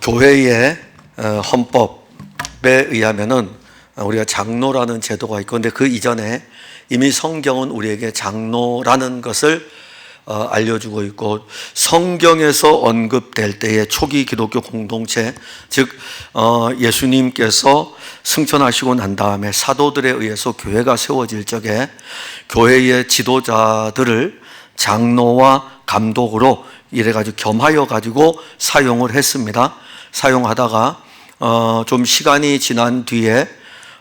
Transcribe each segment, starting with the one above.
교회의 헌법에 의하면은 우리가 장로라는 제도가 있고, 근데 그 이전에 이미 성경은 우리에게 장로라는 것을 알려주고 있고, 성경에서 언급될 때의 초기 기독교 공동체, 즉 예수님께서 승천하시고 난 다음에 사도들에 의해서 교회가 세워질 적에 교회의 지도자들을 장로와 감독으로 이래가지고 겸하여 가지고 사용을 했습니다. 사용하다가 좀 시간이 지난 뒤에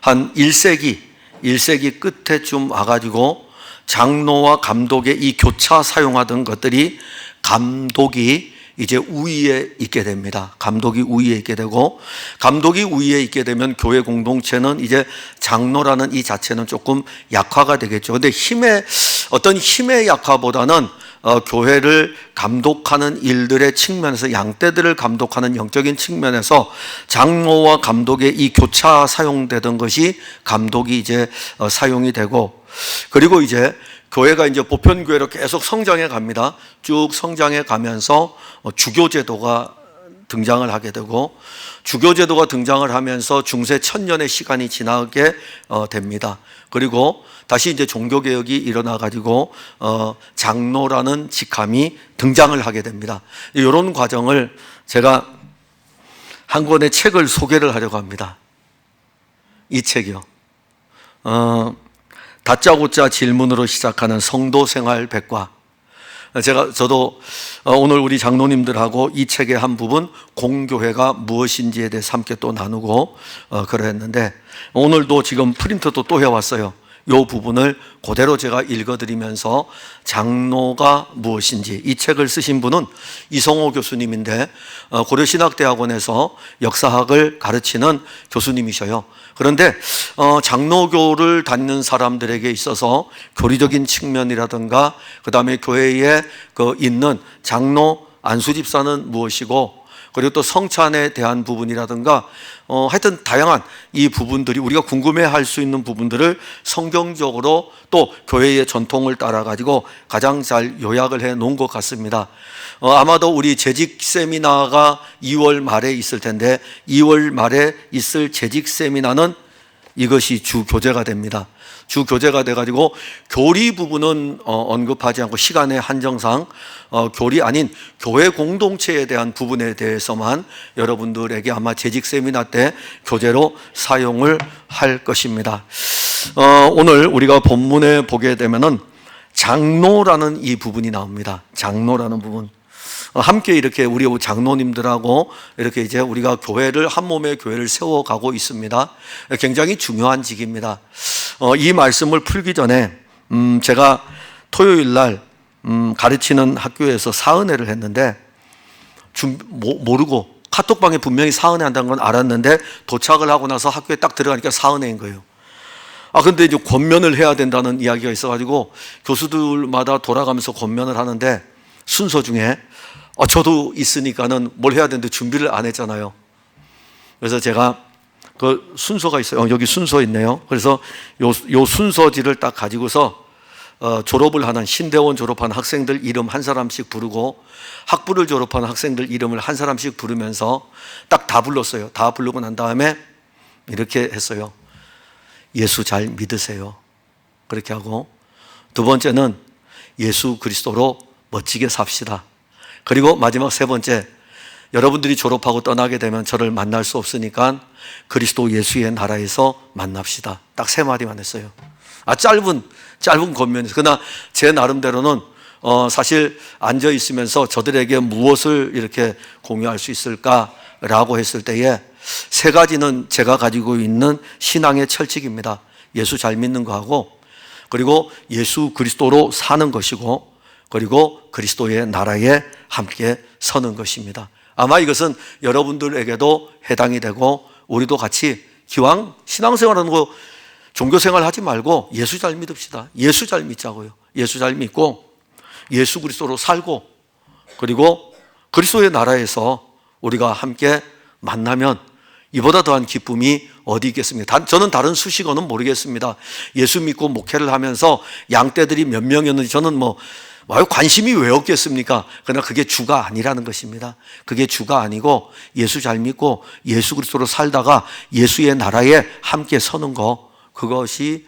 한 1세기 끝에쯤 와가지고 장로와 감독의 이 교차 사용하던 것들이 감독이 이제 우위에 있게 됩니다. 감독이 우위에 있게 되고, 감독이 우위에 있게 되면 교회 공동체는 이제 장로라는 이 자체는 조금 약화가 되겠죠. 근데 어떤 힘의 약화보다는 교회를 감독하는 일들의 측면에서, 양떼들을 감독하는 영적인 측면에서 장로와 감독의 이 교차 사용되던 것이 감독이 이제 사용이 되고, 그리고 이제 교회가 이제 보편교회로 계속 성장해 갑니다. 쭉 성장해 가면서 주교제도가 등장을 하게 되고, 주교제도가 등장을 하면서 중세 1000년의 시간이 지나게 됩니다. 그리고 다시 이제 종교개혁이 일어나가지고 장로라는 직함이 등장을 하게 됩니다. 이런 과정을 제가 한 권의 책을 소개를 하려고 합니다. 이 책이요. 다짜고짜 질문으로 시작하는 성도생활 백과. 저도 오늘 우리 장로님들하고 이 책의 한 부분, 공교회가 무엇인지에 대해서 함께 또 나누고 그랬는데, 오늘도 지금 프린트도 또 해왔어요. 이 부분을 그대로 제가 읽어드리면서 장로가 무엇인지, 이 책을 쓰신 분은 이성호 교수님인데 고려신학대학원에서 역사학을 가르치는 교수님이셔요. 그런데 장로교를 다니는 사람들에게 있어서 교리적인 측면이라든가, 그 다음에 교회에 있는 장로 안수집사는 무엇이고, 그리고 또 성찬에 대한 부분이라든가, 하여튼 다양한 이 부분들이, 우리가 궁금해할 수 있는 부분들을 성경적으로 또 교회의 전통을 따라 가지고 가장 잘 요약을 해 놓은 것 같습니다. 아마도 우리 재직 세미나가 2월 말에 있을 텐데, 2월 말에 있을 재직 세미나는 이것이 주 교재가 됩니다. 주 교재가 돼가지고 교리 부분은 언급하지 않고, 시간의 한정상 교리 아닌 교회 공동체에 대한 부분에 대해서만 여러분들에게 아마 재직 세미나 때 교재로 사용을 할 것입니다. 오늘 우리가 본문에 보게 되면은 장로라는 이 부분이 나옵니다. 장로라는 부분. 함께 이렇게 우리 장로님들하고 이렇게 이제 우리가 한 몸의 교회를 세워가고 있습니다. 굉장히 중요한 직입니다. 이 말씀을 풀기 전에 제가 토요일 날 가르치는 학교에서 사은회를 했는데, 모르고 카톡방에 분명히 사은회 한다는 건 알았는데, 도착을 하고 나서 학교에 딱 들어가니까 사은회인 거예요. 근데 이제 권면을 해야 된다는 이야기가 있어가지고 교수들마다 돌아가면서 권면을 하는데, 순서 중에 저도 있으니까는 뭘 해야 되는데 준비를 안 했잖아요. 그래서 제가 그 순서가 있어요. 여기 순서 있네요. 그래서 요 순서지를 딱 가지고서 졸업을 하는, 신대원 졸업한 학생들 이름 한 사람씩 부르고, 학부를 졸업한 학생들 이름을 한 사람씩 부르면서 딱 다 불렀어요. 다 부르고 난 다음에 이렇게 했어요. 예수 잘 믿으세요. 그렇게 하고, 두 번째는 예수 그리스도로 멋지게 삽시다. 그리고 마지막 세 번째, 여러분들이 졸업하고 떠나게 되면 저를 만날 수 없으니까 그리스도 예수의 나라에서 만납시다. 딱 세 마디만 했어요. 짧은 권면이었어요. 그러나 제 나름대로는 사실 앉아 있으면서 저들에게 무엇을 이렇게 공유할 수 있을까라고 했을 때에 세 가지는 제가 가지고 있는 신앙의 철칙입니다. 예수 잘 믿는 거하고, 그리고 예수 그리스도로 사는 것이고, 그리고 그리스도의 나라에 함께 서는 것입니다. 아마 이것은 여러분들에게도 해당이 되고, 우리도 같이 기왕 신앙생활하는 거, 종교생활 하지 말고 예수 잘 믿읍시다. 예수 잘 믿자고요. 예수 잘 믿고 예수 그리스도로 살고, 그리고 그리스도의 나라에서 우리가 함께 만나면 이보다 더한 기쁨이 어디 있겠습니까? 저는 다른 수식어는 모르겠습니다. 예수 믿고 목회를 하면서 양떼들이 몇 명이었는지 저는 관심이 왜 없겠습니까? 그러나 그게 주가 아니라는 것입니다. 그게 주가 아니고 예수 잘 믿고 예수 그리스도로 살다가 예수의 나라에 함께 서는 것, 그것이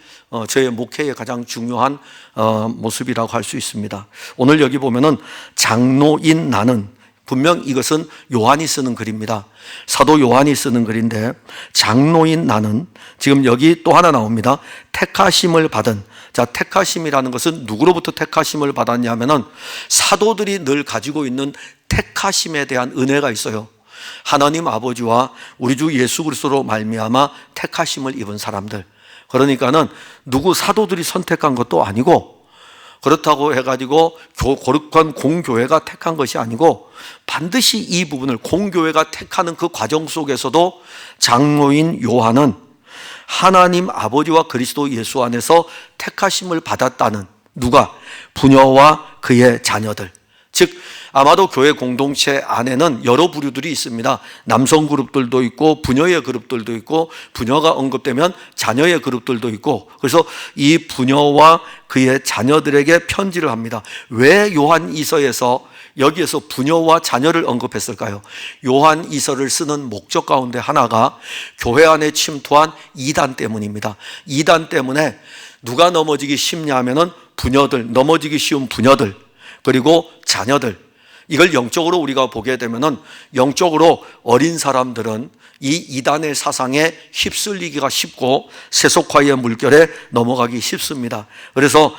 저의 목회의 가장 중요한 모습이라고 할 수 있습니다. 오늘 여기 보면은 장로인 나는, 분명 이것은 요한이 쓰는 글입니다. 사도 요한이 쓰는 글인데, 장로인 나는, 지금 여기 또 하나 나옵니다. 택하심을 받은. 자, 택하심이라는 것은 누구로부터 택하심을 받았냐면은 사도들이 늘 가지고 있는 택하심에 대한 은혜가 있어요. 하나님 아버지와 우리 주 예수 그리스도로 말미암아 택하심을 입은 사람들. 그러니까는 누구 사도들이 선택한 것도 아니고, 그렇다고 해가지고 거룩한 공교회가 택한 것이 아니고, 반드시 이 부분을 공교회가 택하는 그 과정 속에서도 장로인 요한은 하나님 아버지와 그리스도 예수 안에서 택하심을 받았다는, 누가? 부녀와 그의 자녀들. 즉 아마도 교회 공동체 안에는 여러 부류들이 있습니다. 남성 그룹들도 있고 부녀의 그룹들도 있고, 부녀가 언급되면 자녀의 그룹들도 있고, 그래서 이 부녀와 그의 자녀들에게 편지를 합니다. 왜 요한 이서에서 여기에서 부녀와 자녀를 언급했을까요? 요한 이서를 쓰는 목적 가운데 하나가 교회 안에 침투한 이단 때문입니다. 이단 때문에 누가 넘어지기 쉽냐 하면은 부녀들, 넘어지기 쉬운 부녀들, 그리고 자녀들. 이걸 영적으로 우리가 보게 되면은, 영적으로 어린 사람들은 이 이단의 사상에 휩쓸리기가 쉽고 세속화의 물결에 넘어가기 쉽습니다. 그래서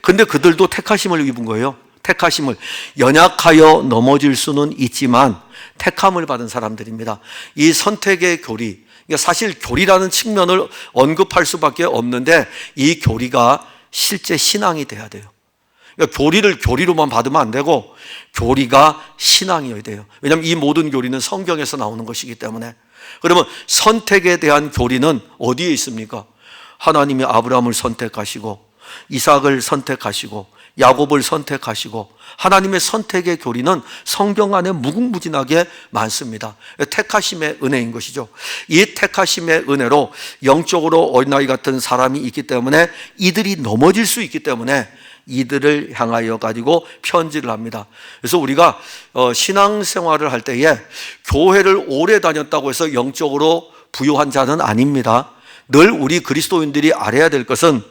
근데 그들도 택하심을 입은 거예요. 택하심을. 연약하여 넘어질 수는 있지만 택함을 받은 사람들입니다. 이 선택의 교리, 사실 교리라는 측면을 언급할 수밖에 없는데, 이 교리가 실제 신앙이 돼야 돼요. 그러니까 교리를 교리로만 받으면 안 되고 교리가 신앙이어야 돼요. 왜냐하면 이 모든 교리는 성경에서 나오는 것이기 때문에. 그러면 선택에 대한 교리는 어디에 있습니까? 하나님이 아브라함을 선택하시고 이삭을 선택하시고 야곱을 선택하시고, 하나님의 선택의 교리는 성경 안에 무궁무진하게 많습니다. 택하심의 은혜인 것이죠. 이 택하심의 은혜로 영적으로 어린아이 같은 사람이 있기 때문에, 이들이 넘어질 수 있기 때문에 이들을 향하여 가지고 편지를 합니다. 그래서 우리가 신앙생활을 할 때에 교회를 오래 다녔다고 해서 영적으로 부유한 자는 아닙니다. 늘 우리 그리스도인들이 알아야 될 것은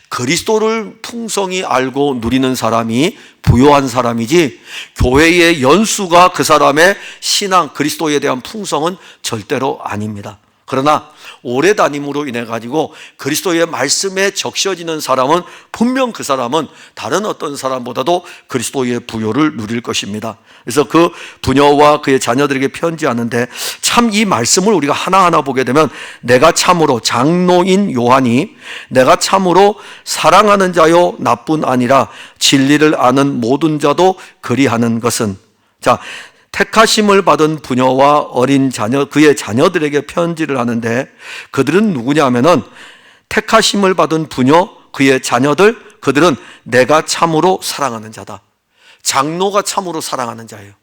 그리스도를 풍성히 알고 누리는 사람이 부유한 사람이지, 교회의 연수가 그 사람의 신앙, 그리스도에 대한 풍성은 절대로 아닙니다. 그러나 오래 다님으로 인해 가지고 그리스도의 말씀에 적셔지는 사람은 분명 그 사람은 다른 어떤 사람보다도 그리스도의 부요를 누릴 것입니다. 그래서 그 부녀와 그의 자녀들에게 편지하는데, 참 이 말씀을 우리가 하나하나 보게 되면, 내가 참으로, 장로인 요한이 내가 참으로 사랑하는 자요 나뿐 아니라 진리를 아는 모든 자도 그리하는 것은, 자, 택하심을 받은 부녀와 어린 자녀, 그의 자녀들에게 편지를 하는데, 그들은 누구냐 하면은 택하심을 받은 부녀, 그의 자녀들, 그들은 내가 참으로 사랑하는 자다. 장로가 참으로 사랑하는 자예요.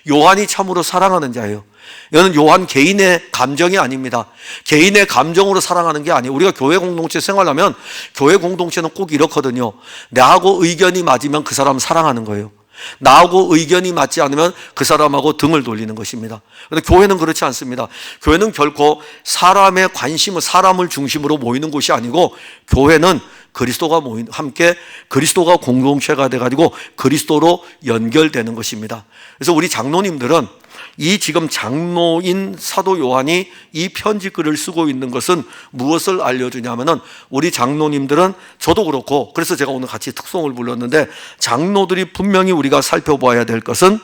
요한이 참으로 사랑하는 자예요. 이거는 요한 개인의 감정이 아닙니다. 개인의 감정으로 사랑하는 게 아니에요. 우리가 교회 공동체 생활하면 교회 공동체는 꼭 이렇거든요. 나하고 의견이 맞으면 그 사람 사랑하는 거예요. 나하고 의견이 맞지 않으면 그 사람하고 등을 돌리는 것입니다. 그런데 교회는 그렇지 않습니다. 교회는 결코 사람의 관심을, 사람을 중심으로 모이는 곳이 아니고, 교회는 그리스도가 함께 그리스도가 공동체가 돼가지고 그리스도로 연결되는 것입니다. 그래서 우리 장로님들은 이 지금 장로인 사도 요한이 이 편지글을 쓰고 있는 것은 무엇을 알려주냐면은, 우리 장로님들은, 저도 그렇고, 그래서 제가 오늘 같이 특송을 불렀는데, 장로들이 분명히 우리가 살펴봐야 될 것은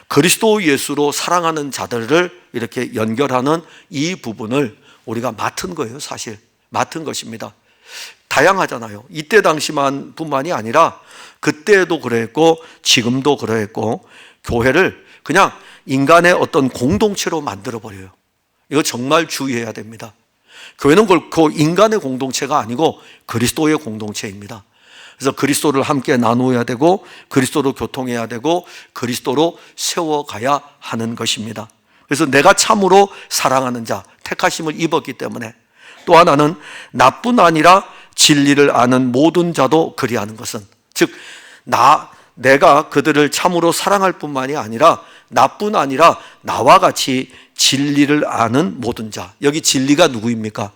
그리스도 예수로 사랑하는 자들을 이렇게 연결하는 이 부분을 우리가 맡은 거예요. 사실 맡은 것입니다. 다양하잖아요. 이때 당시만 뿐만이 아니라 그때도 그랬고 지금도 그랬고, 교회를 그냥 인간의 어떤 공동체로 만들어버려요. 이거 정말 주의해야 됩니다. 교회는 결코 인간의 공동체가 아니고 그리스도의 공동체입니다. 그래서 그리스도를 함께 나누어야 되고, 그리스도로 교통해야 되고, 그리스도로 세워가야 하는 것입니다. 그래서 내가 참으로 사랑하는 자, 택하심을 입었기 때문에, 또 하나는 나뿐 아니라 진리를 아는 모든 자도 그리하는 것은, 즉 내가 그들을 참으로 사랑할 뿐만이 아니라 나뿐 아니라 나와 같이 진리를 아는 모든 자. 여기 진리가 누구입니까?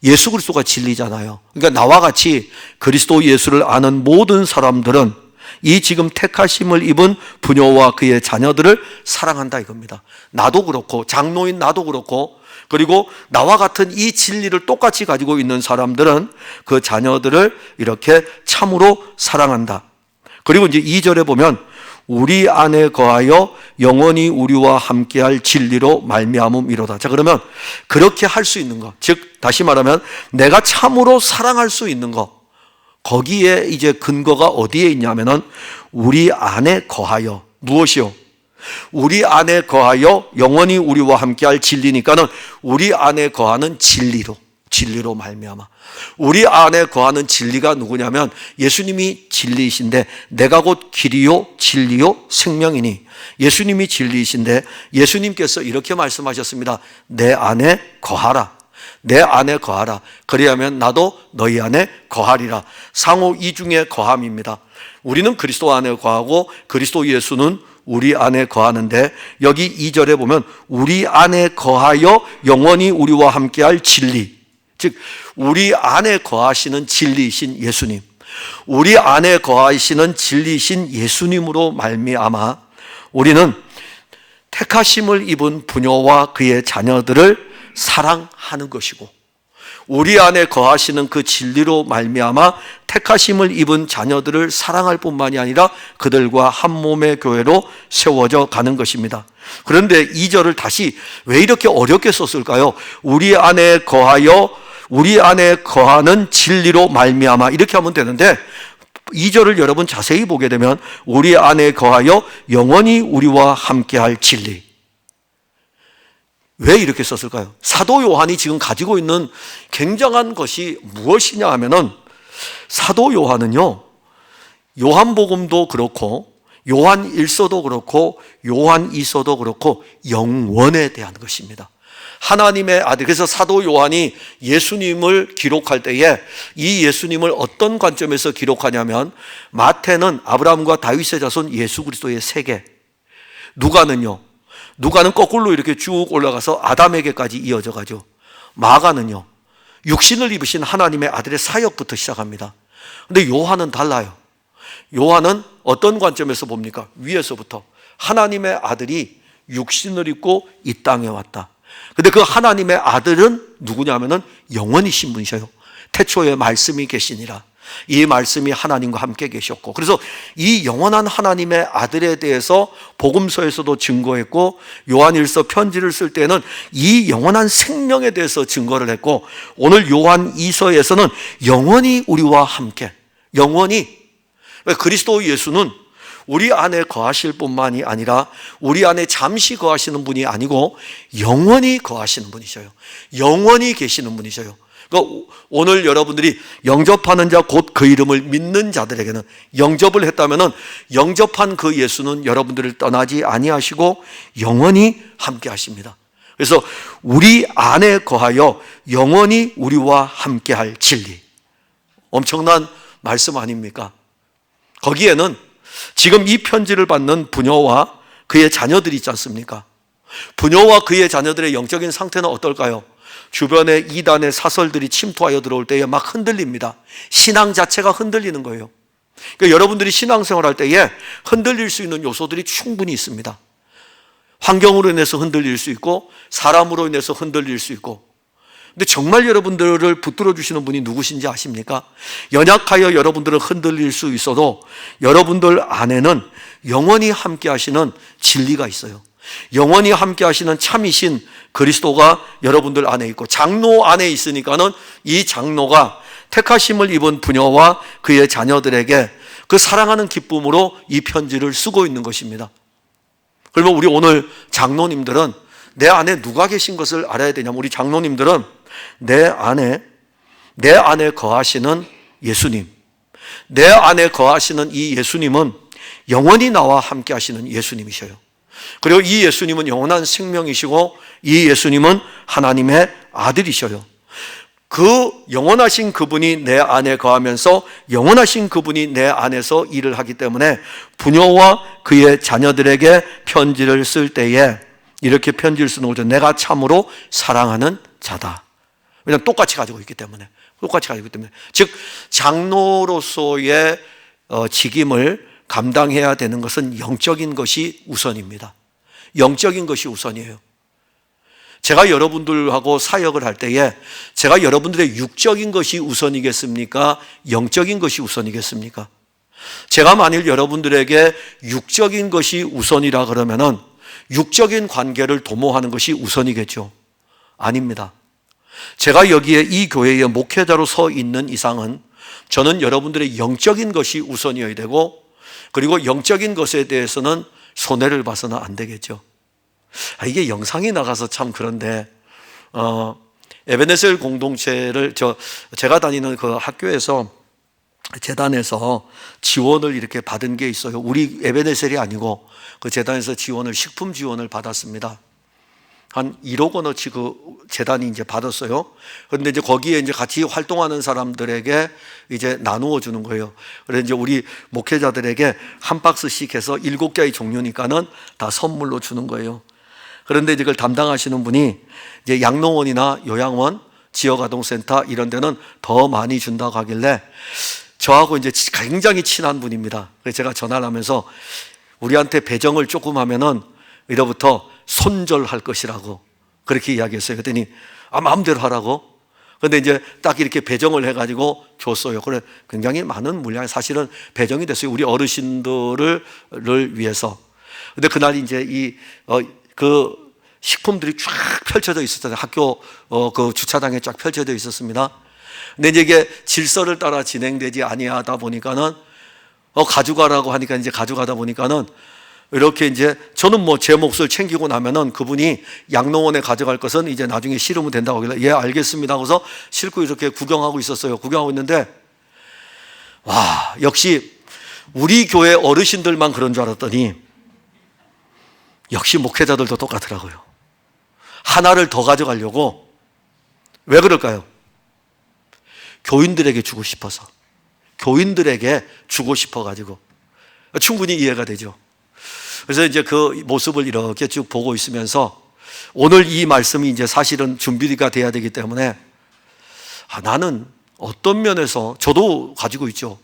예수 그리스도가 진리잖아요. 그러니까 나와 같이 그리스도 예수를 아는 모든 사람들은 이 지금 택하심을 입은 부녀와 그의 자녀들을 사랑한다 이겁니다. 나도 그렇고 장로인 나도 그렇고 그리고 나와 같은 이 진리를 똑같이 가지고 있는 사람들은 그 자녀들을 이렇게 참으로 사랑한다. 그리고 이제 2절에 보면 우리 안에 거하여 영원히 우리와 함께할 진리로 말미암음이로다. 자, 그러면 그렇게 할 수 있는 것, 즉 다시 말하면 내가 참으로 사랑할 수 있는 것, 거기에 이제 근거가 어디에 있냐면은 우리 안에 거하여 무엇이요? 우리 안에 거하여 영원히 우리와 함께할 진리니까는 우리 안에 거하는 진리로 말미암아. 우리 안에 거하는 진리가 누구냐면 예수님이 진리이신데 내가 곧 길이요 진리요 생명이니, 예수님이 진리이신데 예수님께서 이렇게 말씀하셨습니다. 내 안에 거하라. 내 안에 거하라. 그리하면 나도 너희 안에 거하리라. 상호 이중의 거함입니다. 우리는 그리스도 안에 거하고 그리스도 예수는 우리 안에 거하는데 여기 2절에 보면 우리 안에 거하여 영원히 우리와 함께할 진리, 즉 우리 안에 거하시는 진리이신 예수님, 우리 안에 거하시는 진리이신 예수님으로 말미암아 우리는 택하심을 입은 부녀와 그의 자녀들을 사랑하는 것이고, 우리 안에 거하시는 그 진리로 말미암아 택하심을 입은 자녀들을 사랑할 뿐만이 아니라 그들과 한 몸의 교회로 세워져 가는 것입니다. 그런데 2절을 다시 왜 이렇게 어렵게 썼을까요? 우리 안에 거하는 진리로 말미암아 이렇게 하면 되는데 2절을 여러분 자세히 보게 되면 우리 안에 거하여 영원히 우리와 함께할 진리. 왜 이렇게 썼을까요? 사도 요한이 지금 가지고 있는 굉장한 것이 무엇이냐 하면은 사도 요한은요, 요한복음도 그렇고 요한 1서도 그렇고 요한 2서도 그렇고 영원에 대한 것입니다. 하나님의 아들. 그래서 사도 요한이 예수님을 기록할 때에 이 예수님을 어떤 관점에서 기록하냐면 마태는 아브라함과 다윗의 자손 예수 그리스도의 세계, 누가는 거꾸로 이렇게 쭉 올라가서 아담에게까지 이어져 가죠. 마가는요, 육신을 입으신 하나님의 아들의 사역부터 시작합니다. 근데 요한은 달라요. 요한은 어떤 관점에서 봅니까? 위에서부터 하나님의 아들이 육신을 입고 이 땅에 왔다. 근데 그 하나님의 아들은 누구냐면은 영원이신 분이셔요. 태초에 말씀이 계시니라. 이 말씀이 하나님과 함께 계셨고, 그래서 이 영원한 하나님의 아들에 대해서 복음서에서도 증거했고 요한일서 편지를 쓸 때는 이 영원한 생명에 대해서 증거를 했고, 오늘 요한 2서에서는 영원히 우리와 함께, 영원히, 그리스도 예수는 우리 안에 거하실 뿐만이 아니라 우리 안에 잠시 거하시는 분이 아니고 영원히 거하시는 분이셔요. 영원히 계시는 분이셔요. 그러니까 오늘 여러분들이 영접하는 자 곧 그 이름을 믿는 자들에게는, 영접을 했다면은 영접한 그 예수는 여러분들을 떠나지 아니하시고 영원히 함께 하십니다. 그래서 우리 안에 거하여 영원히 우리와 함께 할 진리. 엄청난 말씀 아닙니까? 거기에는 지금 이 편지를 받는 부녀와 그의 자녀들이 있지 않습니까? 부녀와 그의 자녀들의 영적인 상태는 어떨까요? 주변에 이단의 사설들이 침투하여 들어올 때에 막 흔들립니다. 신앙 자체가 흔들리는 거예요. 그러니까 여러분들이 신앙생활 할 때에 흔들릴 수 있는 요소들이 충분히 있습니다. 환경으로 인해서 흔들릴 수 있고 사람으로 인해서 흔들릴 수 있고. 근데 정말 여러분들을 붙들어 주시는 분이 누구신지 아십니까? 연약하여 여러분들을 흔들릴 수 있어도 여러분들 안에는 영원히 함께 하시는 진리가 있어요. 영원히 함께 하시는 참이신 그리스도가 여러분들 안에 있고, 장로 안에 있으니까는 이 장로가 택하심을 입은 부녀와 그의 자녀들에게 그 사랑하는 기쁨으로 이 편지를 쓰고 있는 것입니다. 그러면 우리 오늘 장로님들은 내 안에 누가 계신 것을 알아야 되냐면, 우리 장로님들은 내 안에 거하시는 예수님, 내 안에 거하시는 이 예수님은 영원히 나와 함께 하시는 예수님이셔요. 그리고 이 예수님은 영원한 생명이시고 이 예수님은 하나님의 아들이셔요. 그 영원하신 그분이 내 안에 거하면서 영원하신 그분이 내 안에서 일을 하기 때문에 부녀와 그의 자녀들에게 편지를 쓸 때에 이렇게 편지를 쓰는 거죠. 내가 참으로 사랑하는 자다. 왜냐하면 똑같이 가지고 있기 때문에. 즉 장로로서의 직임을 감당해야 되는 것은 영적인 것이 우선입니다. 영적인 것이 우선이에요. 제가 여러분들하고 사역을 할 때에 제가 여러분들의 육적인 것이 우선이겠습니까? 영적인 것이 우선이겠습니까? 제가 만일 여러분들에게 육적인 것이 우선이라 그러면은 육적인 관계를 도모하는 것이 우선이겠죠? 아닙니다. 제가 여기에 이 교회의 목회자로 서 있는 이상은 저는 여러분들의 영적인 것이 우선이어야 되고, 그리고 영적인 것에 대해서는 손해를 봐서는 안 되겠죠. 이게 영상이 나가서 참 그런데 에베네셀 공동체를 제가 다니는 그 학교에서 재단에서 지원을 이렇게 받은 게 있어요. 우리 에베네셀이 아니고 그 재단에서 식품 지원을 받았습니다. 한 1억 원어치 그 재단이 이제 받았어요. 그런데 이제 거기에 이제 같이 활동하는 사람들에게 이제 나누어 주는 거예요. 그래서 이제 우리 목회자들에게 한 박스씩 해서 7개의 종류니까는 다 선물로 주는 거예요. 그런데 이제 그걸 담당하시는 분이 이제 양로원이나 요양원, 지역아동센터 이런 데는 더 많이 준다고 하길래 저하고 이제 굉장히 친한 분입니다. 그래서 제가 전화를 하면서 우리한테 배정을 조금 하면은 이로부터 손절할 것이라고 그렇게 이야기했어요. 그랬더니 마음대로 하라고. 그런데 이제 딱 이렇게 배정을 해가지고 줬어요. 그래 굉장히 많은 물량이 사실은 배정이 됐어요. 우리 어르신들을 위해서. 근데 그날 이제 그 식품들이 쫙 펼쳐져 있었잖아요. 학교 그 주차장에 쫙 펼쳐져 있었습니다. 근데 이제 이게 질서를 따라 진행되지 아니하다 보니까는 가져가라고 하니까 이제 가져가다 보니까는 이렇게 이제 저는 뭐 제 몫을 챙기고 나면은 그분이 양로원에 가져갈 것은 이제 나중에 실으면 된다고 하길래 예 알겠습니다 하고서 싣고 이렇게 구경하고 있었어요. 구경하고 있는데 와 역시 우리 교회 어르신들만 그런 줄 알았더니 역시 목회자들도 똑같더라고요. 하나를 더 가져가려고. 왜 그럴까요? 교인들에게 주고 싶어서. 교인들에게 주고 싶어가지고. 충분히 이해가 되죠. 그래서 이제 그 모습을 이렇게 쭉 보고 있으면서 오늘 이 말씀이 이제 사실은 준비가 돼야 되기 때문에 나는 어떤 면에서 저도 가지고 있죠.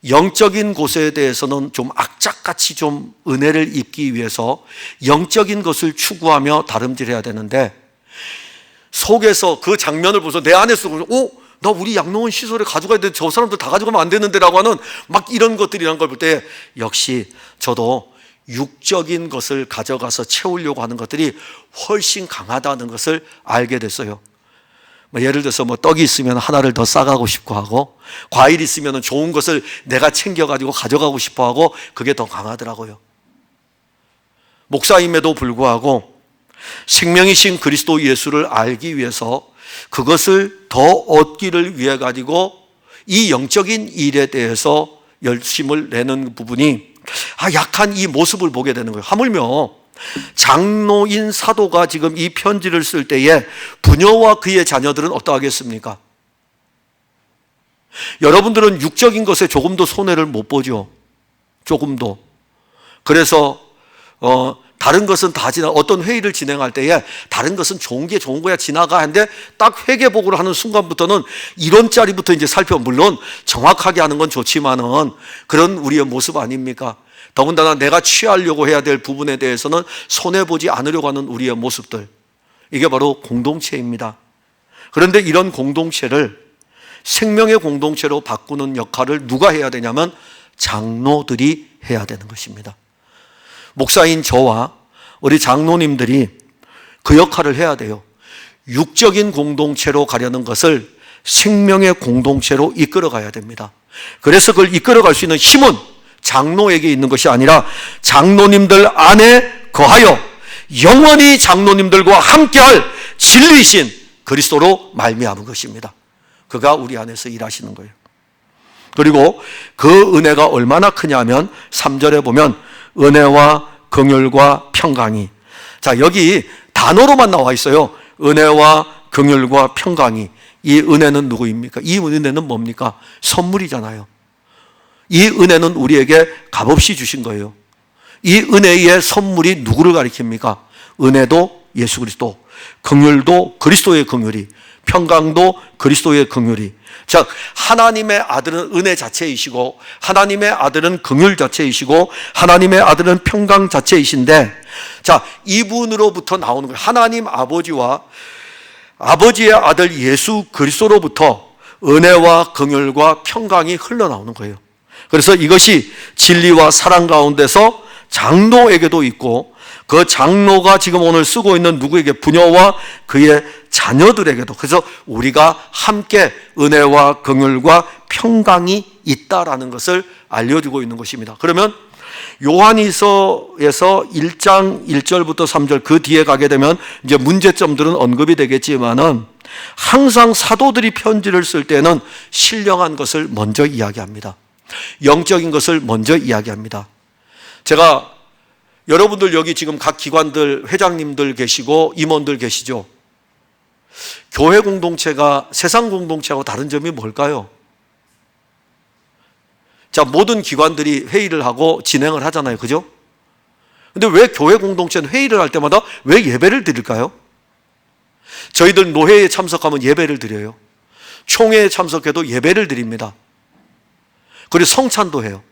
영적인 곳에 대해서는 좀 악착같이 좀 은혜를 입기 위해서 영적인 것을 추구하며 다름질해야 되는데 속에서 그 장면을 보면서 내 안에서 나 우리 양로원 시설에 가져가야 되는데 저 사람들 다 가져가면 안 되는데 라고 하는 막 이런 것들이란 걸 볼 때 역시 저도 육적인 것을 가져가서 채우려고 하는 것들이 훨씬 강하다는 것을 알게 됐어요. 예를 들어서 떡이 있으면 하나를 더 싸가고 싶고 하고 과일이 있으면 좋은 것을 내가 챙겨가지고 가져가고 싶어 하고 그게 더 강하더라고요. 목사임에도 불구하고 생명이신 그리스도 예수를 알기 위해서 그것을 더 얻기를 위해 가지고 이 영적인 일에 대해서 열심을 내는 부분이 약한 이 모습을 보게 되는 거예요. 하물며 장로인 사도가 지금 이 편지를 쓸 때에 부녀와 그의 자녀들은 어떠하겠습니까? 여러분들은 육적인 것에 조금도 손해를 못 보죠. 조금도. 그래서 다른 것은 다 어떤 회의를 진행할 때에 다른 것은 좋은 게 좋은 거야 지나가 하는데 딱 회계복을 하는 순간부터는 이론짜리부터 이제 물론 정확하게 하는 건 좋지만은 그런 우리의 모습 아닙니까? 더군다나 내가 취하려고 해야 될 부분에 대해서는 손해보지 않으려고 하는 우리의 모습들. 이게 바로 공동체입니다. 그런데 이런 공동체를 생명의 공동체로 바꾸는 역할을 누가 해야 되냐면 장로들이 해야 되는 것입니다. 목사인 저와 우리 장로님들이 그 역할을 해야 돼요. 육적인 공동체로 가려는 것을 생명의 공동체로 이끌어 가야 됩니다. 그래서 그걸 이끌어 갈 수 있는 힘은 장로에게 있는 것이 아니라 장로님들 안에 거하여 영원히 장로님들과 함께할 진리이신 그리스도로 말미암은 것입니다. 그가 우리 안에서 일하시는 거예요. 그리고 그 은혜가 얼마나 크냐면 3절에 보면 은혜와 긍휼과 평강이. 자, 여기 단어로만 나와 있어요. 은혜와 긍휼과 평강이. 이 은혜는 누구입니까? 이 은혜는 뭡니까? 선물이잖아요. 이 은혜는 우리에게 값없이 주신 거예요. 이 은혜의 선물이 누구를 가리킵니까? 은혜도 예수 그리스도, 긍휼도 그리스도의 긍휼이, 평강도 그리스도의 긍휼이. 즉 하나님의 아들은 은혜 자체이시고, 하나님의 아들은 긍휼 자체이시고, 하나님의 아들은 평강 자체이신데, 자, 이분으로부터 나오는 거예요. 하나님 아버지와 아버지의 아들 예수 그리스도로부터 은혜와 긍휼과 평강이 흘러나오는 거예요. 그래서 이것이 진리와 사랑 가운데서 장로에게도 있고, 그 장로가 지금 오늘 쓰고 있는 누구에게? 부녀와 그의 자녀들에게도. 그래서 우리가 함께 은혜와 긍휼과 평강이 있다라는 것을 알려주고 있는 것입니다. 그러면 요한일서에서 1장 1절부터 3절 그 뒤에 가게 되면 이제 문제점들은 언급이 되겠지만은, 항상 사도들이 편지를 쓸 때는 신령한 것을 먼저 이야기합니다. 영적인 것을 먼저 이야기합니다. 제가 여러분들 여기 지금 각 기관들 회장님들 계시고 임원들 계시죠? 교회 공동체가 세상 공동체하고 다른 점이 뭘까요? 자, 모든 기관들이 회의를 하고 진행을 하잖아요. 그죠? 근데 왜 교회 공동체는 회의를 할 때마다 왜 예배를 드릴까요? 저희들 노회에 참석하면 예배를 드려요. 총회에 참석해도 예배를 드립니다. 그리고 성찬도 해요.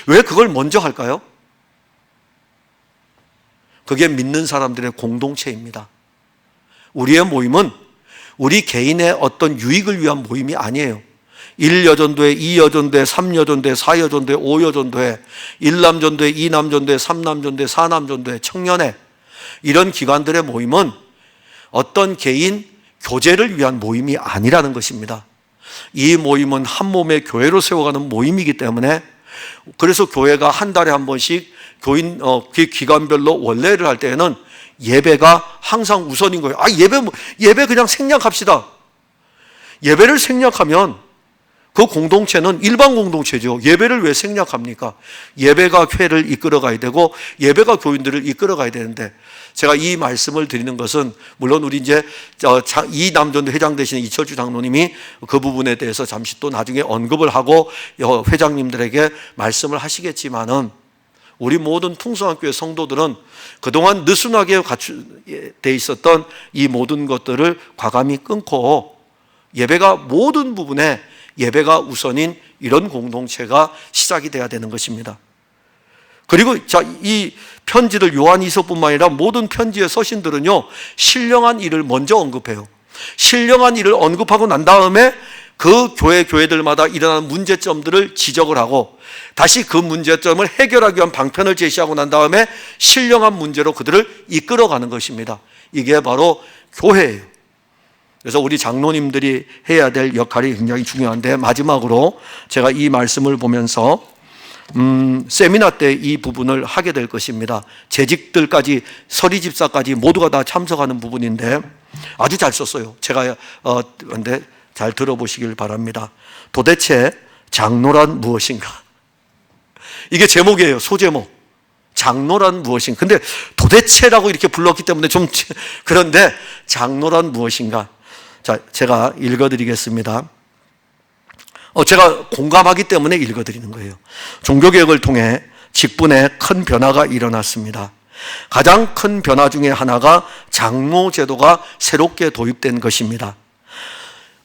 왜 그걸 먼저 할까요? 그게 믿는 사람들의 공동체입니다. 우리의 모임은 우리 개인의 어떤 유익을 위한 모임이 아니에요. 1여전도회, 2여전도회, 3여전도회, 4여전도회, 5여전도회, 1남전도회, 2남전도회, 3남전도회, 4남전도회, 청년회, 이런 기관들의 모임은 어떤 개인 교제를 위한 모임이 아니라는 것입니다. 이 모임은 한 몸의 교회로 세워가는 모임이기 때문에, 그래서 교회가 한 달에 한 번씩 기관별로 원례를 할 때에는 예배가 항상 우선인 거예요. 예배 그냥 생략합시다. 예배를 생략하면 그 공동체는 일반 공동체죠. 예배를 왜 생략합니까? 예배가 회를 이끌어가야 되고, 예배가 교인들을 이끌어가야 되는데, 제가 이 말씀을 드리는 것은, 물론 우리 이제 이 남전도 회장 되시는 이철주 장로님이 그 부분에 대해서 잠시 또 나중에 언급을 하고 회장님들에게 말씀을 하시겠지만은, 우리 모든 풍성한 교회 성도들은 그동안 느슨하게 돼 있었던 이 모든 것들을 과감히 끊고, 예배가 모든 부분에 예배가 우선인 이런 공동체가 시작이 돼야 되는 것입니다. 그리고 이 편지들, 요한일서뿐만 아니라 모든 편지의 서신들은요, 신령한 일을 먼저 언급해요. 신령한 일을 언급하고 난 다음에 그 교회들마다 일어나는 문제점들을 지적을 하고, 다시 그 문제점을 해결하기 위한 방편을 제시하고 난 다음에 신령한 문제로 그들을 이끌어가는 것입니다. 이게 바로 교회예요. 그래서 우리 장로님들이 해야 될 역할이 굉장히 중요한데, 마지막으로 제가 이 말씀을 보면서 세미나 때 이 부분을 하게 될 것입니다. 재직들까지, 서리집사까지 모두가 다 참석하는 부분인데 아주 잘 썼어요. 제가 근데 잘 들어보시길 바랍니다. 도대체 장로란 무엇인가? 이게 제목이에요. 소제목. 장로란 무엇인가? 근데 도대체라고 이렇게 불렀기 때문에 좀 그런데, 장로란 무엇인가? 자, 제가 읽어드리겠습니다. 제가 공감하기 때문에 읽어드리는 거예요. 종교개혁을 통해 직분에 큰 변화가 일어났습니다. 가장 큰 변화 중에 하나가 장로제도가 새롭게 도입된 것입니다.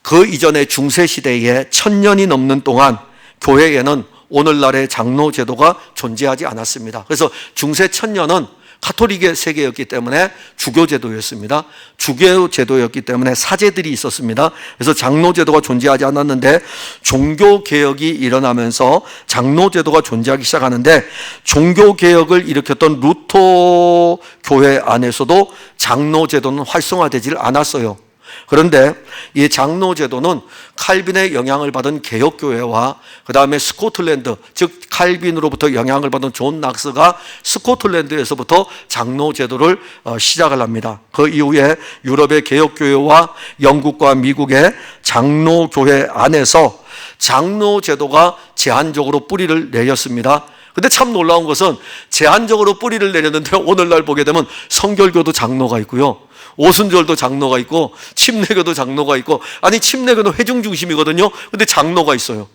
그 이전의 중세시대에 1000년이 넘는 동안 교회에는 오늘날의 장로제도가 존재하지 않았습니다. 그래서 중세 1000년은 카톨릭의 세계였기 때문에 주교제도였습니다. 주교제도였기 때문에 사제들이 있었습니다. 그래서 장로제도가 존재하지 않았는데, 종교개혁이 일어나면서 장로제도가 존재하기 시작하는데, 종교개혁을 일으켰던 루터 교회 안에서도 장로제도는 활성화되질 않았어요. 그런데 이 장로제도는 칼빈의 영향을 받은 개혁교회와 그 다음에 스코틀랜드, 즉 칼빈으로부터 영향을 받은 존 낙스가 스코틀랜드에서부터 장로제도를 시작을 합니다. 그 이후에 유럽의 개혁교회와 영국과 미국의 장로교회 안에서 장로제도가 제한적으로 뿌리를 내렸습니다. 근데 참 놀라운 것은 제한적으로 뿌리를 내렸는데 오늘날 보게 되면 성결교도 장로가 있고요, 오순절도 장로가 있고, 침례교도 장로가 있고, 아니 침례교는 회중 중심이거든요. 근데 장로가 있어요.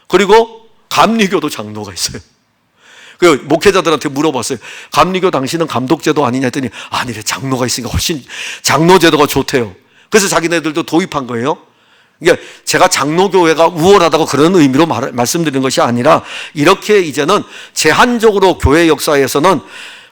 그리고 감리교도 장로가 있어요. 그 목회자들한테 물어봤어요. 감리교 당신은 감독제도 아니냐 했더니 아니래, 장로가 있으니까 훨씬 장로제도가 좋대요. 그래서 자기네들도 도입한 거예요. 그러니까 제가 장로교회가 우월하다고 그런 의미로 말씀드리는 것이 아니라, 이렇게 이제는 제한적으로 교회 역사에서는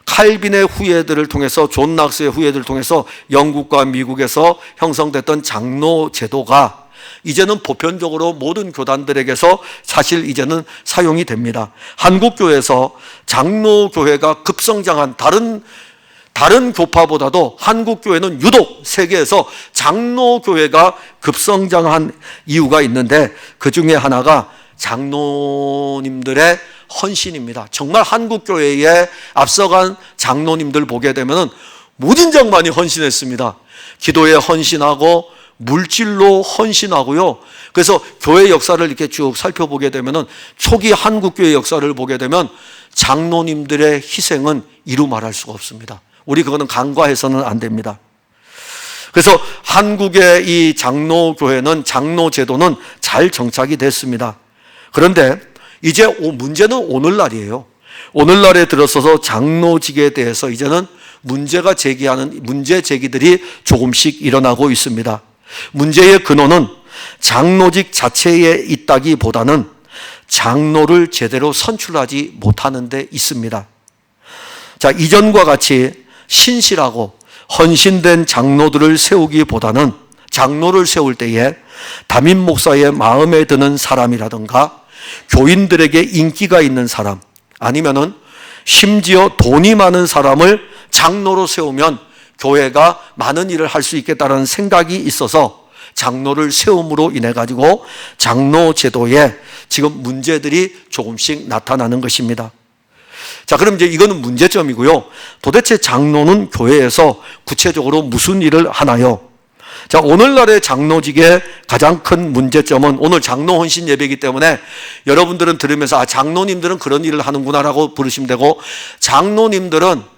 칼빈의 후예들을 통해서, 존 낙스의 후예들을 통해서 영국과 미국에서 형성됐던 장로 제도가 이제는 보편적으로 모든 교단들에게서 사실 이제는 사용이 됩니다. 한국교회에서 장로교회가 급성장한 다른 교파보다도 한국교회는 유독 세계에서 장로교회가 급성장한 이유가 있는데, 그 중에 하나가 장로님들의 헌신입니다. 정말 한국교회에 앞서간 장로님들 보게 되면 무진장 많이 헌신했습니다. 기도에 헌신하고 물질로 헌신하고요. 그래서 교회 역사를 이렇게 쭉 살펴보게 되면, 초기 한국교회 역사를 보게 되면 장로님들의 희생은 이루 말할 수가 없습니다. 우리 그거는 간과해서는 안 됩니다. 그래서 한국의 이 장로교회는, 장로제도는 잘 정착이 됐습니다. 그런데 이제 문제는 오늘날이에요. 오늘날에 들어서서 장로직에 대해서 이제는 문제 제기들이 조금씩 일어나고 있습니다. 문제의 근원은 장로직 자체에 있다기보다는 장로를 제대로 선출하지 못하는 데 있습니다. 자, 이전과 같이 신실하고 헌신된 장로들을 세우기보다는 장로를 세울 때에 담임 목사의 마음에 드는 사람이라든가 교인들에게 인기가 있는 사람, 아니면은 심지어 돈이 많은 사람을 장로로 세우면 교회가 많은 일을 할 수 있겠다는 생각이 있어서 장로를 세움으로 인해 가지고 장로 제도에 지금 문제들이 조금씩 나타나는 것입니다. 자, 그럼 이제 이거는 문제점이고요. 도대체 장로는 교회에서 구체적으로 무슨 일을 하나요? 자, 오늘날의 장로직의 가장 큰 문제점은, 오늘 장로 헌신 예배이기 때문에 여러분들은 들으면서 장로님들은 그런 일을 하는구나라고 부르시면 되고, 장로님들은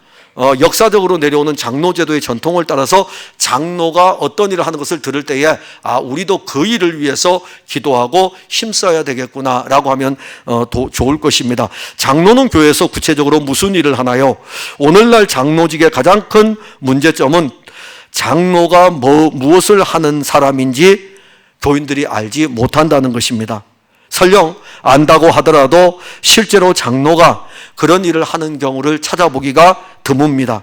역사적으로 내려오는 장로제도의 전통을 따라서 장로가 어떤 일을 하는 것을 들을 때에 우리도 그 일을 위해서 기도하고 힘써야 되겠구나라고 하면 좋을 것입니다. 장로는 교회에서 구체적으로 무슨 일을 하나요? 오늘날 장로직의 가장 큰 문제점은 장로가 무엇을 하는 사람인지 교인들이 알지 못한다는 것입니다. 설령 안다고 하더라도 실제로 장로가 그런 일을 하는 경우를 찾아보기가 드뭅니다.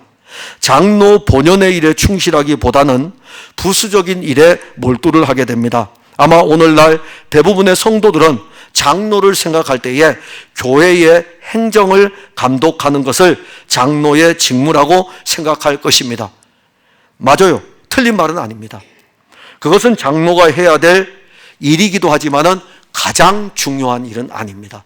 장로 본연의 일에 충실하기보다는 부수적인 일에 몰두를 하게 됩니다. 아마 오늘날 대부분의 성도들은 장로를 생각할 때에 교회의 행정을 감독하는 것을 장로의 직무라고 생각할 것입니다. 맞아요. 틀린 말은 아닙니다. 그것은 장로가 해야 될 일이기도 하지만은 가장 중요한 일은 아닙니다.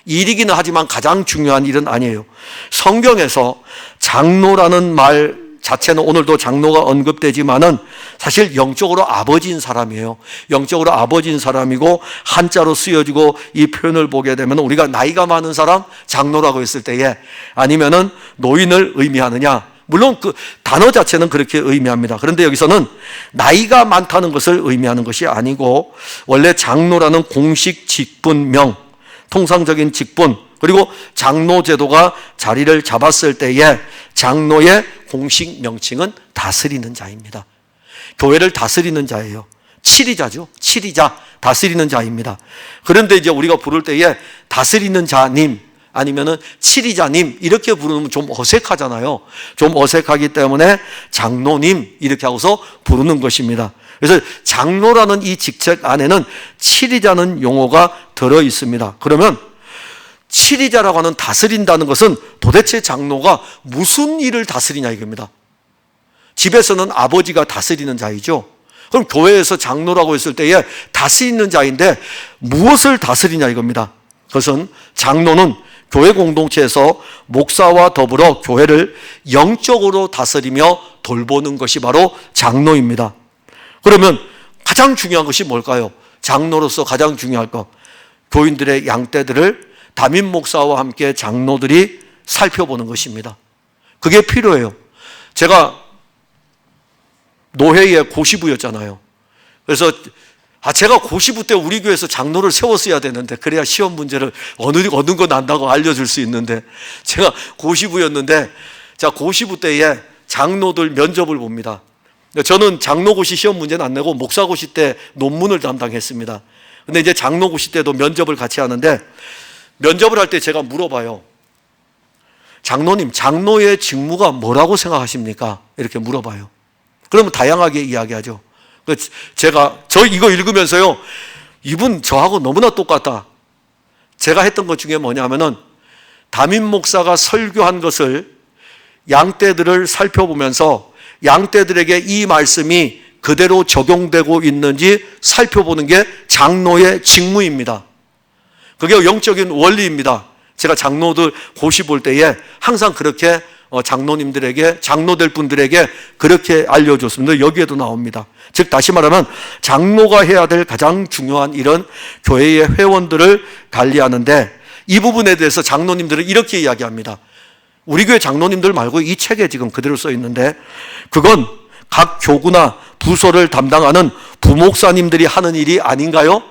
일이기는 하지만 가장 중요한 일은 아니에요. 성경에서 장로라는 말 자체는 오늘도 장로가 언급되지만은 사실 영적으로 아버지인 사람이에요. 영적으로 아버지인 사람이고, 한자로 쓰여지고 이 표현을 보게 되면 우리가 나이가 많은 사람 장로라고 했을 때에, 아니면은 노인을 의미하느냐, 물론 그 단어 자체는 그렇게 의미합니다. 그런데 여기서는 나이가 많다는 것을 의미하는 것이 아니고, 원래 장로라는 공식 직분명, 통상적인 직분, 그리고 장로 제도가 자리를 잡았을 때에 장로의 공식 명칭은 다스리는 자입니다. 교회를 다스리는 자예요. 치리자죠. 치리자, 다스리는 자입니다. 그런데 이제 우리가 부를 때에 다스리는 자님, 아니면은 치리자님 이렇게 부르면 좀 어색하잖아요. 좀 어색하기 때문에 장로님 이렇게 하고서 부르는 것입니다. 그래서 장로라는 이 직책 안에는 치리자는 용어가 들어 있습니다. 그러면 치리자라고 하는 다스린다는 것은 도대체 장로가 무슨 일을 다스리냐 이겁니다. 집에서는 아버지가 다스리는 자이죠. 그럼 교회에서 장로라고 했을 때에 다스리는 자인데 무엇을 다스리냐 이겁니다. 그것은 장로는 교회 공동체에서 목사와 더불어 교회를 영적으로 다스리며 돌보는 것이 바로 장로입니다. 그러면 가장 중요한 것이 뭘까요? 장로로서 가장 중요할 것, 교인들의 양떼들을 담임 목사와 함께 장로들이 살펴보는 것입니다. 그게 필요해요. 제가 노회의 고시부였잖아요. 그래서 제가 고시부 때 우리 교회에서 장로를 세웠어야 되는데, 그래야 시험 문제를 어느 거 난다고 알려줄 수 있는데, 제가 고시부였는데, 자, 고시부 때에 장로들 면접을 봅니다. 저는 장로고시 시험 문제는 안 내고 목사고시 때 논문을 담당했습니다. 근데 이제 장로고시 때도 면접을 같이 하는데, 면접을 할 때 제가 물어봐요. 장로님, 장로의 직무가 뭐라고 생각하십니까? 이렇게 물어봐요. 그러면 다양하게 이야기하죠. 저 이거 읽으면서요, 이분 저하고 너무나 똑같다. 제가 했던 것 중에 뭐냐면은, 담임 목사가 설교한 것을 양떼들을 살펴보면서 양떼들에게 이 말씀이 그대로 적용되고 있는지 살펴보는 게 장로의 직무입니다. 그게 영적인 원리입니다. 제가 장로들 고시 볼 때에 항상 그렇게 장로님들에게, 장로될 분들에게 그렇게 알려줬습니다. 여기에도 나옵니다. 즉 다시 말하면 장로가 해야 될 가장 중요한 일은 교회의 회원들을 관리하는데, 이 부분에 대해서 장로님들은 이렇게 이야기합니다. 우리 교회 장로님들 말고 이 책에 지금 그대로 써 있는데, 그건 각 교구나 부서를 담당하는 부목사님들이 하는 일이 아닌가요?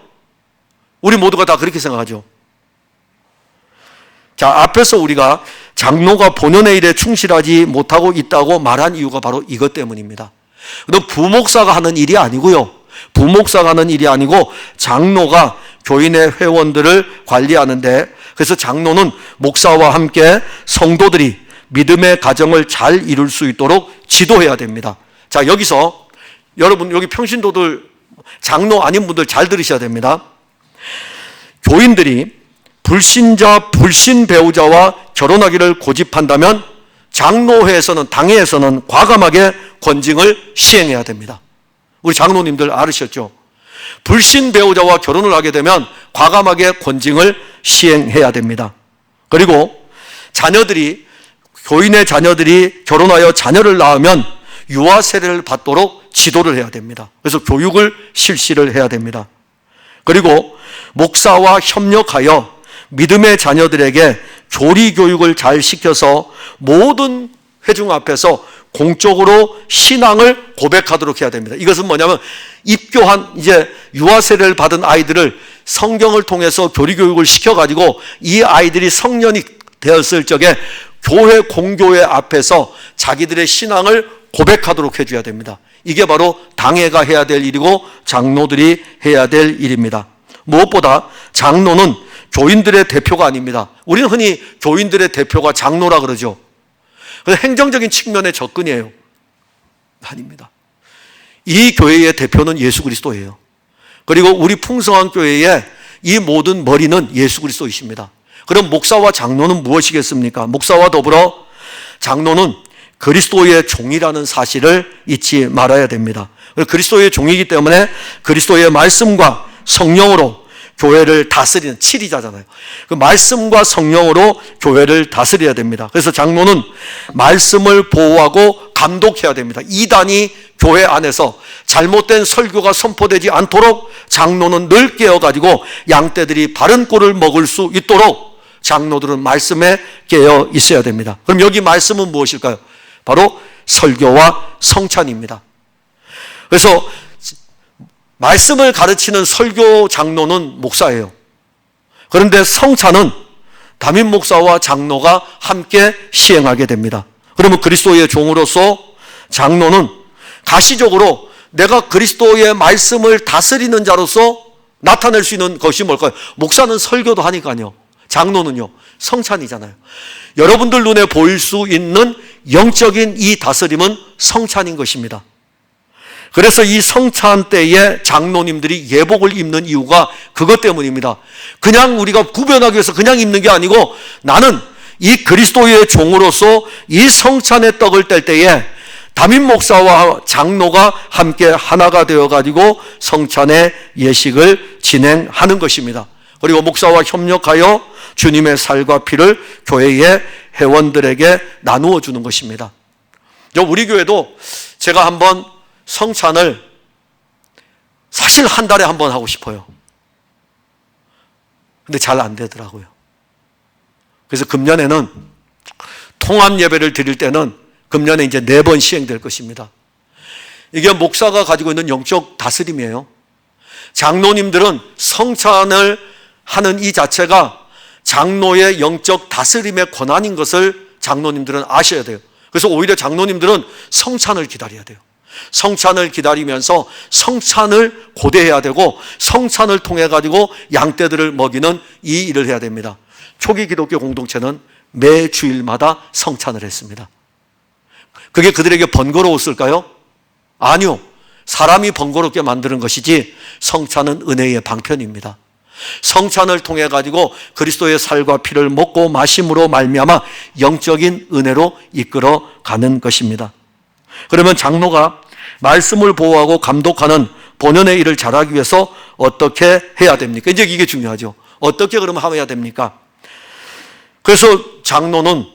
우리 모두가 다 그렇게 생각하죠. 자, 앞에서 우리가 장로가 본연의 일에 충실하지 못하고 있다고 말한 이유가 바로 이것 때문입니다. 부목사가 하는 일이 아니고요. 부목사가 하는 일이 아니고 장로가 교인의 회원들을 관리하는데, 그래서 장로는 목사와 함께 성도들이 믿음의 가정을 잘 이룰 수 있도록 지도해야 됩니다. 자, 여기서 여러분, 여기 평신도들, 장로 아닌 분들 잘 들으셔야 됩니다. 교인들이 불신자, 불신 배우자와 결혼하기를 고집한다면 장로회에서는, 당회에서는 과감하게 권징을 시행해야 됩니다. 우리 장로님들 알으셨죠? 불신 배우자와 결혼을 하게 되면 과감하게 권징을 시행해야 됩니다. 그리고 교인의 자녀들이 결혼하여 자녀를 낳으면 유아 세례를 받도록 지도를 해야 됩니다. 그래서 교육을 실시를 해야 됩니다. 그리고 목사와 협력하여 믿음의 자녀들에게 교리 교육을 잘 시켜서 모든 회중 앞에서 공적으로 신앙을 고백하도록 해야 됩니다. 이것은 뭐냐면, 입교한 이제 유아 세례를 받은 아이들을 성경을 통해서 교리 교육을 시켜가지고 이 아이들이 성년이 되었을 적에 교회 공교회 앞에서 자기들의 신앙을 고백하도록 해줘야 됩니다. 이게 바로 당회가 해야 될 일이고 장로들이 해야 될 일입니다. 무엇보다 장로는 교인들의 대표가 아닙니다. 우리는 흔히 교인들의 대표가 장로라 그러죠. 그래서 행정적인 측면의 접근이에요. 아닙니다. 이 교회의 대표는 예수 그리스도예요. 그리고 우리 풍성한 교회의 이 모든 머리는 예수 그리스도이십니다. 그럼 목사와 장로는 무엇이겠습니까? 목사와 더불어 장로는 그리스도의 종이라는 사실을 잊지 말아야 됩니다. 그리스도의 종이기 때문에 그리스도의 말씀과 성령으로 교회를 다스리는, 7위자잖아요. 그 말씀과 성령으로 교회를 다스려야 됩니다. 그래서 장로는 말씀을 보호하고 감독해야 됩니다. 이단이 교회 안에서 잘못된 설교가 선포되지 않도록 장로는 늘 깨어가지고 양떼들이 바른 꼴을 먹을 수 있도록 장로들은 말씀에 깨어 있어야 됩니다. 그럼 여기 말씀은 무엇일까요? 바로 설교와 성찬입니다. 그래서 말씀을 가르치는 설교 장로는 목사예요. 그런데 성찬은 담임 목사와 장로가 함께 시행하게 됩니다. 그러면 그리스도의 종으로서 장로는 가시적으로 내가 그리스도의 말씀을 다스리는 자로서 나타낼 수 있는 것이 뭘까요? 목사는 설교도 하니까요. 장로는요, 성찬이잖아요. 여러분들 눈에 보일 수 있는 영적인 이 다스림은 성찬인 것입니다. 그래서 이 성찬 때에 장로님들이 예복을 입는 이유가 그것 때문입니다. 그냥 우리가 구별하기 위해서 그냥 입는 게 아니고, 나는 이 그리스도의 종으로서 이 성찬의 떡을 뗄 때에 담임 목사와 장로가 함께 하나가 되어가지고 성찬의 예식을 진행하는 것입니다. 그리고 목사와 협력하여 주님의 살과 피를 교회의 회원들에게 나누어 주는 것입니다. 우리 교회도 제가 한번 성찬을 사실 한 달에 한 번 하고 싶어요. 근데 잘 안 되더라고요. 그래서 금년에는 통합 예배를 드릴 때는 금년에 이제 4번 시행될 것입니다. 이게 목사가 가지고 있는 영적 다스림이에요. 장로님들은 성찬을 하는 이 자체가 장로의 영적 다스림의 권한인 것을 장로님들은 아셔야 돼요. 그래서 오히려 장로님들은 성찬을 기다려야 돼요. 성찬을 기다리면서 성찬을 고대해야 되고 성찬을 통해 가지고 양떼들을 먹이는 이 일을 해야 됩니다. 초기 기독교 공동체는 매 주일마다 성찬을 했습니다. 그게 그들에게 번거로웠을까요? 아니요. 사람이 번거롭게 만드는 것이지 성찬은 은혜의 방편입니다. 성찬을 통해 가지고 그리스도의 살과 피를 먹고 마심으로 말미암아 영적인 은혜로 이끌어 가는 것입니다. 그러면 장로가 말씀을 보호하고 감독하는 본연의 일을 잘하기 위해서 어떻게 해야 됩니까? 이제 이게 중요하죠. 어떻게 그러면 해야 됩니까? 그래서 장로는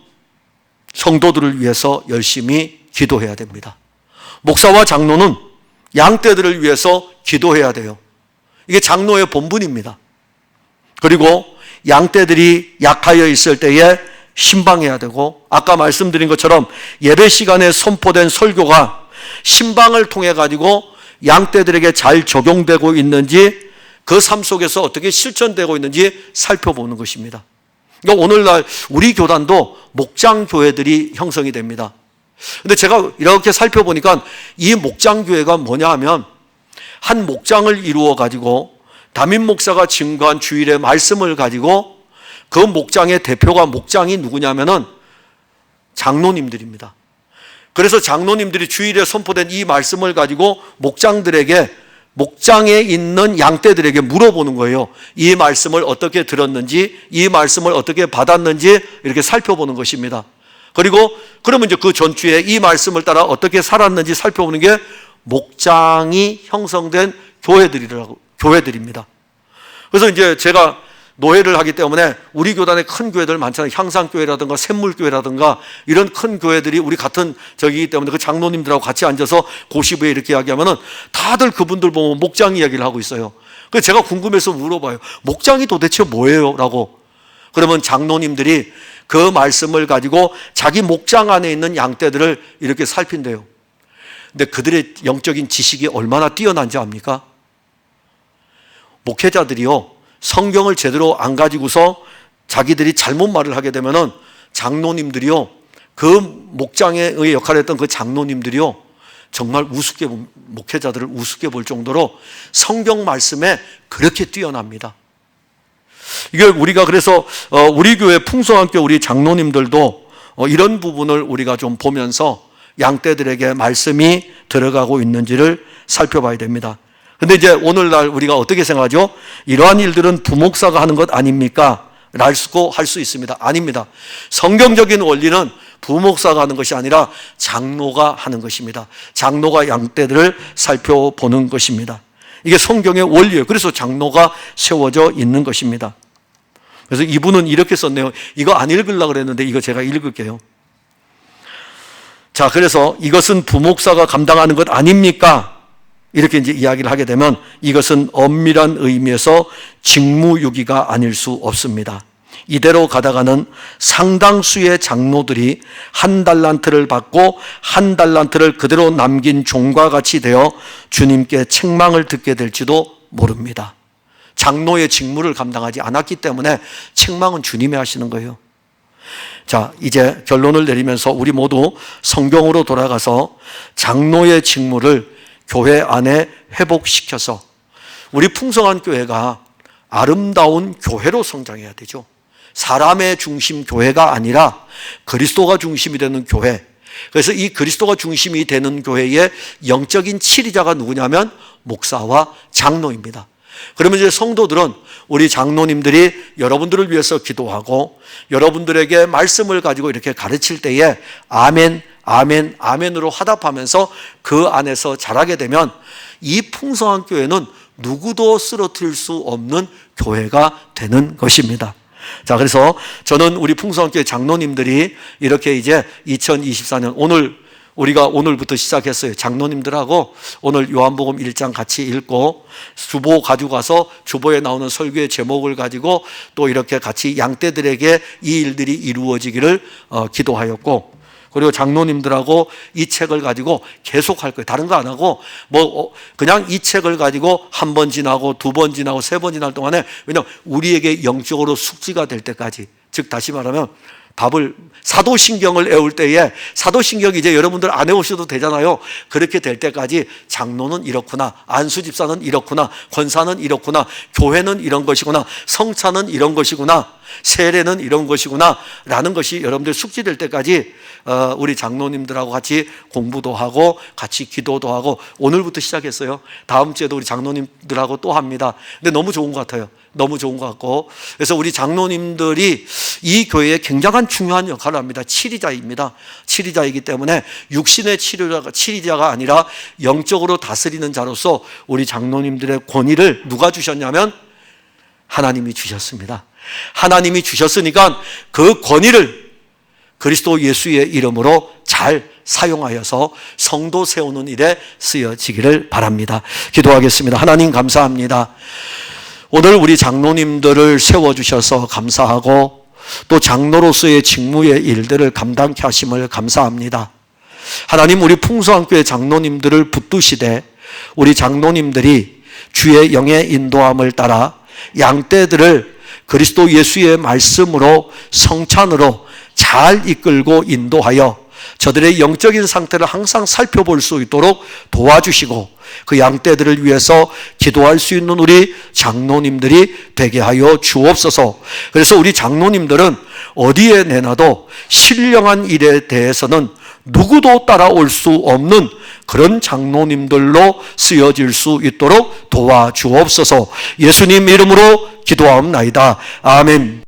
성도들을 위해서 열심히 기도해야 됩니다. 목사와 장로는 양떼들을 위해서 기도해야 돼요. 이게 장로의 본분입니다. 그리고 양떼들이 약하여 있을 때에 신방해야 되고, 아까 말씀드린 것처럼 예배 시간에 선포된 설교가 신방을 통해 가지고 양떼들에게 잘 적용되고 있는지, 그 삶 속에서 어떻게 실천되고 있는지 살펴보는 것입니다. 그러니까 오늘날 우리 교단도 목장교회들이 형성이 됩니다. 근데 제가 이렇게 살펴보니까 이 목장교회가 뭐냐 하면, 한 목장을 이루어 가지고 담임 목사가 증거한 주일의 말씀을 가지고 그 목장의 대표가, 목장이 누구냐면은 장로님들입니다. 그래서 장로님들이 주일에 선포된 이 말씀을 가지고 목장들에게, 목장에 있는 양떼들에게 물어보는 거예요. 이 말씀을 어떻게 들었는지, 이 말씀을 어떻게 받았는지 이렇게 살펴보는 것입니다. 그리고 그러면 이제 그 전주에 이 말씀을 따라 어떻게 살았는지 살펴보는 게 목장이 형성된 교회들입니다. 그래서 이제 제가 노회를 하기 때문에 우리 교단에 큰 교회들 많잖아요. 향상교회라든가 샘물교회라든가 이런 큰 교회들이 우리 같은 저기이기 때문에 그 장로님들하고 같이 앉아서 고시부에 이렇게 이야기하면은 다들 그분들 보면 목장 이야기를 하고 있어요. 그래서 제가 궁금해서 물어봐요. 목장이 도대체 뭐예요? 라고. 그러면 장로님들이 그 말씀을 가지고 자기 목장 안에 있는 양떼들을 이렇게 살핀대요. 근데 그들의 영적인 지식이 얼마나 뛰어난지 압니까? 목회자들이요, 성경을 제대로 안 가지고서 자기들이 잘못 말을 하게 되면은 장로님들이요, 그 목장의 역할을 했던 그 장로님들이요, 정말 우습게, 목회자들을 우습게 볼 정도로 성경 말씀에 그렇게 뛰어납니다. 이게 우리가 그래서 우리 교회 풍성한교회 우리 장로님들도 이런 부분을 우리가 좀 보면서 양떼들에게 말씀이 들어가고 있는지를 살펴봐야 됩니다. 근데 이제 오늘날 우리가 어떻게 생각하죠? 이러한 일들은 부목사가 하는 것 아닙니까? 라고 할 수 있습니다. 아닙니다. 성경적인 원리는 부목사가 하는 것이 아니라 장로가 하는 것입니다. 장로가 양떼들을 살펴보는 것입니다. 이게 성경의 원리예요. 그래서 장로가 세워져 있는 것입니다. 그래서 이분은 이렇게 썼네요. 이거 안 읽으려고 그랬는데 이거 제가 읽을게요. 자, 그래서 이것은 부목사가 감당하는 것 아닙니까? 이렇게 이제 이야기를 하게 되면 이것은 엄밀한 의미에서 직무유기가 아닐 수 없습니다. 이대로 가다가는 상당수의 장로들이 한 달란트를 받고 한 달란트를 그대로 남긴 종과 같이 되어 주님께 책망을 듣게 될지도 모릅니다. 장로의 직무를 감당하지 않았기 때문에 책망은 주님이 하시는 거예요. 자, 이제 결론을 내리면서 우리 모두 성경으로 돌아가서 장로의 직무를 교회 안에 회복시켜서 우리 풍성한 교회가 아름다운 교회로 성장해야 되죠. 사람의 중심 교회가 아니라 그리스도가 중심이 되는 교회. 그래서 이 그리스도가 중심이 되는 교회의 영적인 치리자가 누구냐면 목사와 장로입니다. 그러면 이제 성도들은 우리 장로님들이 여러분들을 위해서 기도하고 여러분들에게 말씀을 가지고 이렇게 가르칠 때에 아멘, 아멘, 아멘으로 화답하면서 그 안에서 자라게 되면 이 풍성한 교회는 누구도 쓰러뜨릴 수 없는 교회가 되는 것입니다. 자, 그래서 저는 우리 풍성한 교회 장로님들이 이렇게 이제 2024년 우리가 오늘부터 시작했어요. 장로님들하고 오늘 요한복음 1장 같이 읽고 주보 가지고 가서 주보에 나오는 설교의 제목을 가지고 또 이렇게 같이 양떼들에게 이 일들이 이루어지기를 기도하였고, 그리고 장로님들하고 이 책을 가지고 계속 할 거예요. 다른 거 안 하고 그냥 이 책을 가지고 한 번 지나고 두 번 지나고 세 번 지날 동안에, 왜냐하면 우리에게 영적으로 숙지가 될 때까지, 즉 다시 말하면 사도신경을 외울 때에, 사도신경 이제 여러분들 안 외우셔도 되잖아요. 그렇게 될 때까지 장로는 이렇구나, 안수집사는 이렇구나, 권사는 이렇구나, 교회는 이런 것이구나, 성찬은 이런 것이구나, 세례는 이런 것이구나 라는 것이 여러분들 숙지될 때까지 우리 장로님들하고 같이 공부도 하고 같이 기도도 하고, 오늘부터 시작했어요. 다음 주에도 우리 장로님들하고 또 합니다. 근데 너무 좋은 것 같아요. 너무 좋은 것 같고, 그래서 우리 장로님들이 이 교회에 굉장한 중요한 역할을 합니다. 치리자입니다. 치리자이기 때문에 육신의 치리자가 아니라 영적으로 다스리는 자로서 우리 장로님들의 권위를 누가 주셨냐면 하나님이 주셨습니다. 하나님이 주셨으니까 그 권위를 그리스도 예수의 이름으로 잘 사용하여서 성도 세우는 일에 쓰여지기를 바랍니다. 기도하겠습니다. 하나님 감사합니다. 오늘 우리 장로님들을 세워주셔서 감사하고, 또 장로로서의 직무의 일들을 감당케 하심을 감사합니다. 하나님, 우리 풍성한교회 장로님들을 붙드시되 우리 장로님들이 주의 영의 인도함을 따라 양떼들을 그리스도 예수의 말씀으로, 성찬으로 잘 이끌고 인도하여 저들의 영적인 상태를 항상 살펴볼 수 있도록 도와주시고, 그 양떼들을 위해서 기도할 수 있는 우리 장로님들이 되게 하여 주옵소서. 그래서 우리 장로님들은 어디에 내놔도 신령한 일에 대해서는 누구도 따라올 수 없는 그런 장로님들로 쓰여질 수 있도록 도와주옵소서. 예수님 이름으로 기도하옵나이다. 아멘.